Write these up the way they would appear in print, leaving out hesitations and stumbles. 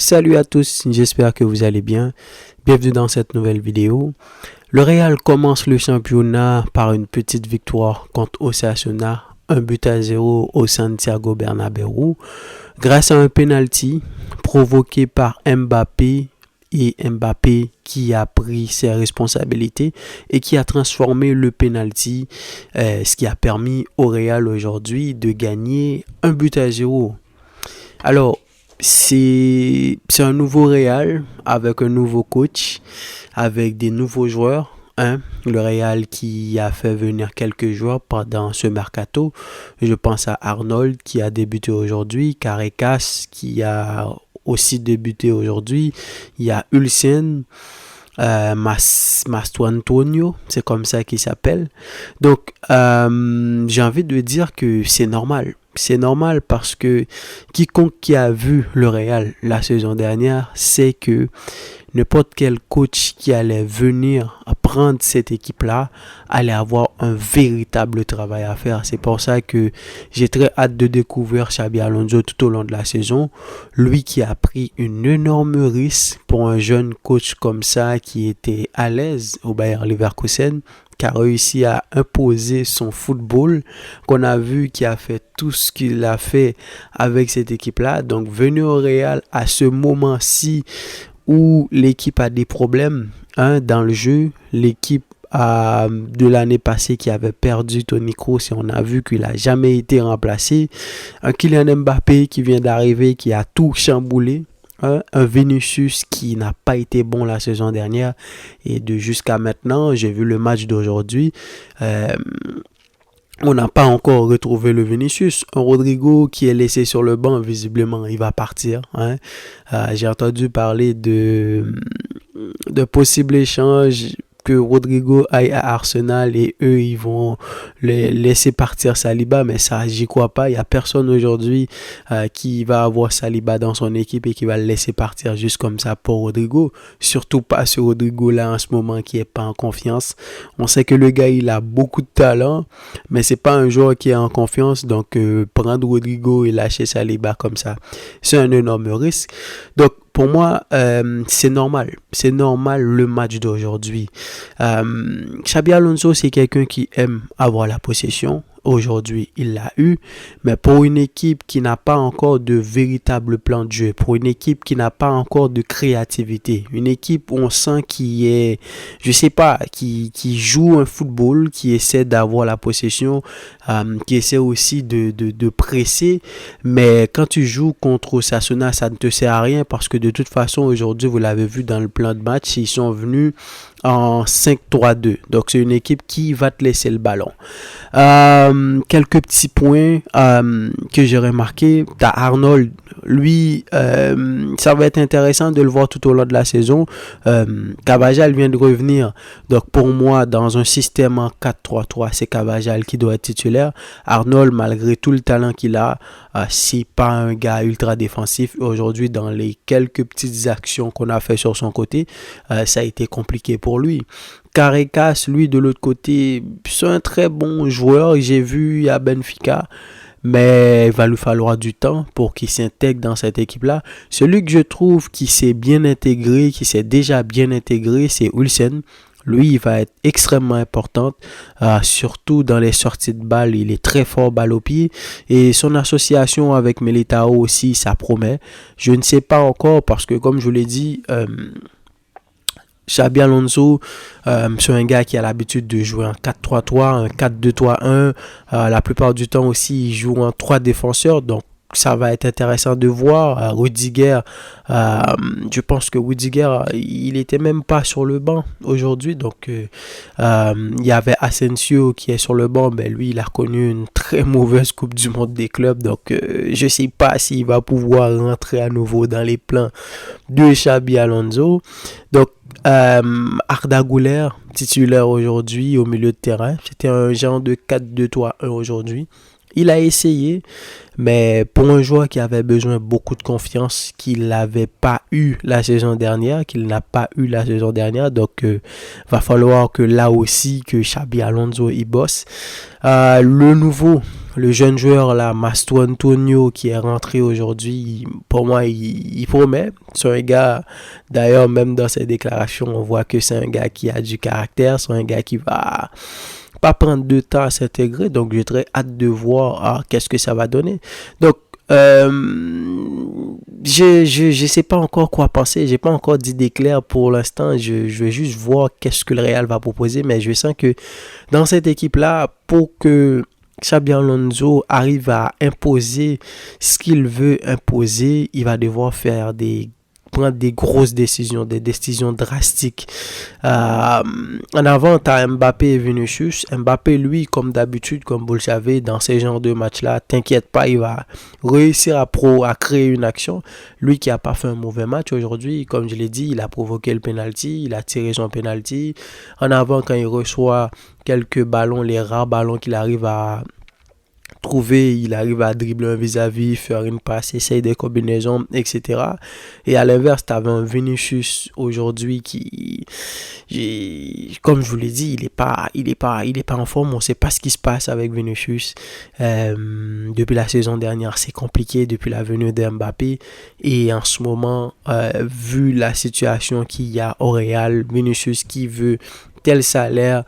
Salut à tous, j'espère que vous allez bien. Bienvenue dans cette nouvelle vidéo. Le Real commence le championnat par une petite victoire contre Osasuna, 1-0 au Santiago Bernabéu, grâce à un penalty provoqué par Mbappé qui a pris ses responsabilités et qui a transformé le penalty, ce qui a permis au Real aujourd'hui de gagner 1-0. Alors, c'est un nouveau Real avec un nouveau coach, avec des nouveaux joueurs. Le Real qui a fait venir quelques joueurs pendant ce mercato. Je pense à Arnold qui a débuté aujourd'hui, Carreras qui a aussi débuté aujourd'hui. Il y a Ulsen, Mastuantonio, c'est comme ça qu'il s'appelle. Donc, j'ai envie de dire que c'est normal. C'est normal parce que quiconque qui a vu le Real la saison dernière sait que n'importe quel coach qui allait venir prendre cette équipe-là allait avoir un véritable travail à faire. C'est pour ça que j'ai très hâte de découvrir Xabi Alonso tout au long de la saison. Lui qui a pris une énorme risque pour un jeune coach comme ça qui était à l'aise au Bayer Leverkusen, qui a réussi à imposer son football, qu'on a vu qui a fait tout ce qu'il a fait avec cette équipe-là. Donc, venu au Real à ce moment-ci où l'équipe a des problèmes dans le jeu, l'équipe de l'année passée qui avait perdu Toni Kroos et on a vu qu'il n'a jamais été remplacé. Un Kylian Mbappé qui vient d'arriver, qui a tout chamboulé. Un Vinicius qui n'a pas été bon la saison dernière et de jusqu'à maintenant, j'ai vu le match d'aujourd'hui, on n'a pas encore retrouvé le Vinicius. Un Rodrigo qui est laissé sur le banc, visiblement il va partir. J'ai entendu parler de possibles échanges, que Rodrigo aille à Arsenal et eux ils vont laisser partir Saliba, mais ça j'y crois pas. Il y a personne aujourd'hui qui va avoir Saliba dans son équipe et qui va le laisser partir juste comme ça pour Rodrigo, surtout pas ce Rodrigo là en ce moment qui est pas en confiance. On sait que le gars il a beaucoup de talent, mais c'est pas un joueur qui est en confiance, donc prendre Rodrigo et lâcher Saliba comme ça, c'est un énorme risque. Donc pour moi, c'est normal. C'est normal le match d'aujourd'hui. Xabi Alonso, c'est quelqu'un qui aime avoir la possession. Aujourd'hui, il l'a eu. Mais pour une équipe qui n'a pas encore de véritable plan de jeu, pour une équipe qui n'a pas encore de créativité, une équipe où on sent qui est, je sais pas, qui joue un football, qui essaie d'avoir la possession, qui essaie aussi de presser. Mais quand tu joues contre Osasuna, ça ne te sert à rien parce que de toute façon, aujourd'hui, vous l'avez vu dans le plan de match, ils sont venus en 5-3-2. Donc, c'est une équipe qui va te laisser le ballon. Quelques petits points que j'ai remarqué. T'as Arnold, lui, ça va être intéressant de le voir tout au long de la saison. Carvajal vient de revenir. Donc, pour moi, dans un système en 4-3-3, c'est Carvajal qui doit être titulaire. Arnold, malgré tout le talent qu'il a, c'est pas un gars ultra défensif. Aujourd'hui, dans les quelques petites actions qu'on a fait sur son côté, ça a été compliqué pour lui. Carreras, lui, de l'autre côté, c'est un très bon joueur. J'ai vu à Benfica, mais il va lui falloir du temps pour qu'il s'intègre dans cette équipe-là. Celui que je trouve qui s'est bien intégré, qui s'est déjà bien intégré, c'est Ulsen. Lui, il va être extrêmement important, surtout dans les sorties de balles. Il est très fort balle au pied. Et son association avec Militao aussi, ça promet. Je ne sais pas encore parce que, comme je vous l'ai dit, Xabi Alonso, c'est un gars qui a l'habitude de jouer en 4-3-3, un 4-2-3-1. La plupart du temps aussi, il joue en 3 défenseurs. Donc, ça va être intéressant de voir. Rudiger, je pense que Rudiger, il était même pas sur le banc aujourd'hui. Donc, il y avait Asensio qui est sur le banc. Mais lui, il a connu une très mauvaise Coupe du Monde des clubs. Donc, je sais pas s'il va pouvoir rentrer à nouveau dans les plans de Xabi Alonso. Donc, Arda Güler, titulaire aujourd'hui au milieu de terrain. C'était un genre de 4-2-3-1 aujourd'hui. Il a essayé, mais pour un joueur qui avait besoin beaucoup de confiance, qu'il n'avait pas eu la saison dernière, donc va falloir que là aussi, que Xabi Alonso y bosse. Le le jeune joueur là, Mastro Antonio, qui est rentré aujourd'hui, pour moi, il promet. C'est un gars, d'ailleurs, même dans ses déclarations, on voit que c'est un gars qui a du caractère, c'est un gars qui va pas prendre de temps à s'intégrer. Donc, j'ai très hâte de voir qu'est-ce que ça va donner. Donc, je sais pas encore quoi penser. J'ai pas encore d'idée claire pour l'instant. Je vais juste voir qu'est-ce que le Real va proposer. Mais je sens que dans cette équipe-là, pour que Xabi Alonso arrive à imposer ce qu'il veut imposer, il va devoir prendre des grosses décisions, des décisions drastiques. En avant, tu as Mbappé et Vinicius. Mbappé, lui, comme d'habitude, comme vous le savez, dans ces genres de matchs-là, t'inquiète pas, il va réussir à créer une action. Lui qui n'a pas fait un mauvais match aujourd'hui, comme je l'ai dit, il a provoqué le penalty, il a tiré son penalty. En avant, quand il reçoit quelques ballons, les rares ballons qu'il arrive à trouver, il arrive à dribbler un vis-à-vis, faire une passe, essayer des combinaisons, etc. Et à l'inverse, tu avais un Vinicius aujourd'hui qui, comme je vous l'ai dit, il est pas en forme. On ne sait pas ce qui se passe avec Vinicius. Depuis la saison dernière, c'est compliqué depuis la venue d'Mbappé. Et en ce moment, vu la situation qu'il y a au Real, Vinicius qui veut tel salaire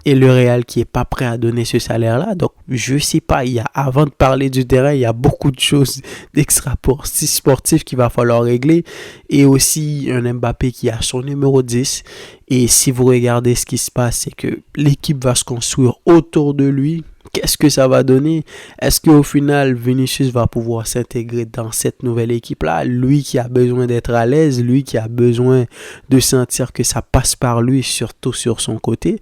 et le Real qui est pas prêt à donner ce salaire-là. Donc, je sais pas, avant de parler du terrain, il y a beaucoup de choses d'extra sportifs qu'il va falloir régler. Et aussi, un Mbappé qui a son numéro 10. Et si vous regardez ce qui se passe, c'est que l'équipe va se construire autour de lui. Qu'est-ce que ça va donner? Est-ce qu'au final, Vinicius va pouvoir s'intégrer dans cette nouvelle équipe-là? Lui qui a besoin d'être à l'aise, lui qui a besoin de sentir que ça passe par lui, surtout sur son côté.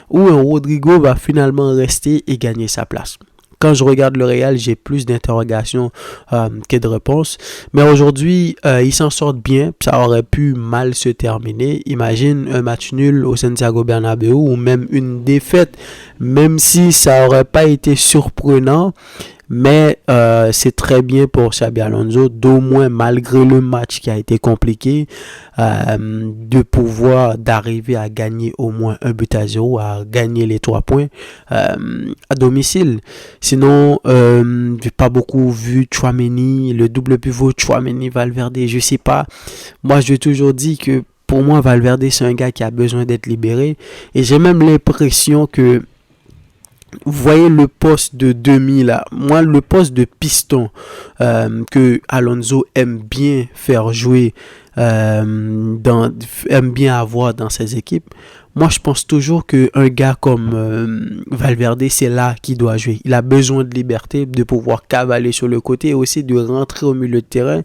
Ou un Rodrigo va finalement rester et gagner sa place? Quand je regarde le Real, j'ai plus d'interrogations que de réponses. Mais aujourd'hui, ils s'en sortent bien. Ça aurait pu mal se terminer. Imagine un match nul au Santiago Bernabéu ou même une défaite, même si ça aurait pas été surprenant. Mais c'est très bien pour Xabi Alonso, d'au moins malgré le match qui a été compliqué, d'arriver à gagner au moins 1-0, à gagner les 3 points à domicile. Sinon, j'ai pas beaucoup vu Tchouaméni, le double pivot Tchouaméni-Valverde, je sais pas. Moi, je toujours dit que pour moi, Valverde, c'est un gars qui a besoin d'être libéré. Et j'ai même l'impression que vous voyez le poste de demi là, moi le poste de piston que Alonso aime bien faire jouer, aime bien avoir dans ses équipes. Moi je pense toujours qu'un gars comme Valverde, c'est là qu'il doit jouer. Il a besoin de liberté, de pouvoir cavaler sur le côté et aussi de rentrer au milieu de terrain,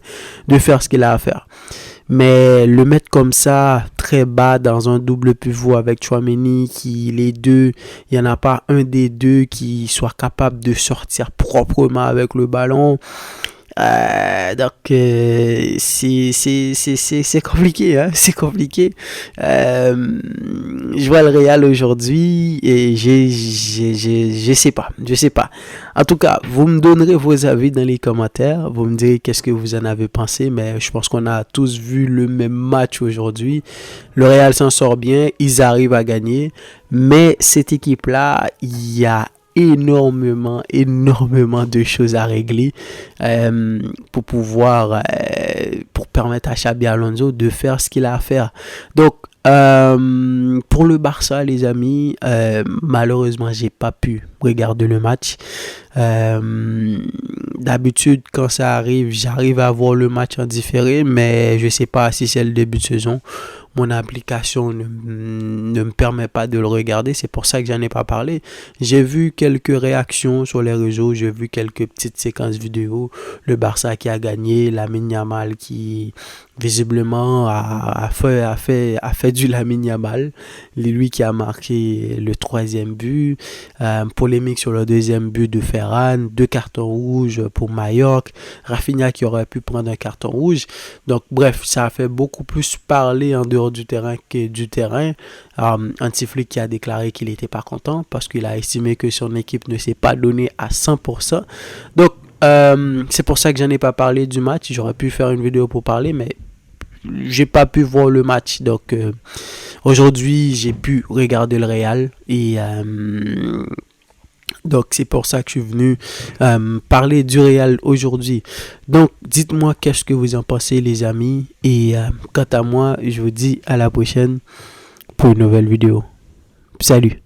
de faire ce qu'il a à faire. Mais le mettre comme ça, très bas dans un double pivot avec Tchouaméni, les deux, il n'y en a pas un des deux qui soit capable de sortir proprement avec le ballon. C'est compliqué, hein? C'est compliqué. Je vois le Real aujourd'hui et je sais pas. En tout cas, vous me donnerez vos avis dans les commentaires. Vous me direz qu'est-ce que vous en avez pensé. Mais je pense qu'on a tous vu le même match aujourd'hui. Le Real s'en sort bien. Ils arrivent à gagner. Mais cette équipe-là, il y a énormément de choses à régler pour permettre à Xabi Alonso de faire ce qu'il a à faire. Donc pour le Barça, les amis, malheureusement j'ai pas pu regarder le match. D'habitude quand ça arrive, j'arrive à voir le match en différé, mais je sais pas si c'est le début de saison. Mon application ne me permet pas de le regarder. C'est pour ça que j'en ai pas parlé. J'ai vu quelques réactions sur les réseaux. J'ai vu quelques petites séquences vidéo. Le Barça qui a gagné. Lamine Yamal qui visiblement a fait du Lamine Yamal. Lui qui a marqué le 3e but. Polémique sur le 2e but de Ferran. 2 cartons rouges pour Mallorca. Rafinha qui aurait pu prendre un carton rouge. Donc bref, ça a fait beaucoup plus parler en dehors du terrain que du terrain. Hansi qui a déclaré qu'il n'était pas content parce qu'il a estimé que son équipe ne s'est pas donnée à 100%. Donc c'est pour ça que j'en ai pas parlé du match. J'aurais pu faire une vidéo pour parler, mais j'ai pas pu voir le match. Donc aujourd'hui j'ai pu regarder le Real et Donc, c'est pour ça que je suis venu parler du Real aujourd'hui. Donc, dites-moi qu'est-ce que vous en pensez, les amis. Et quant à moi, je vous dis à la prochaine pour une nouvelle vidéo. Salut!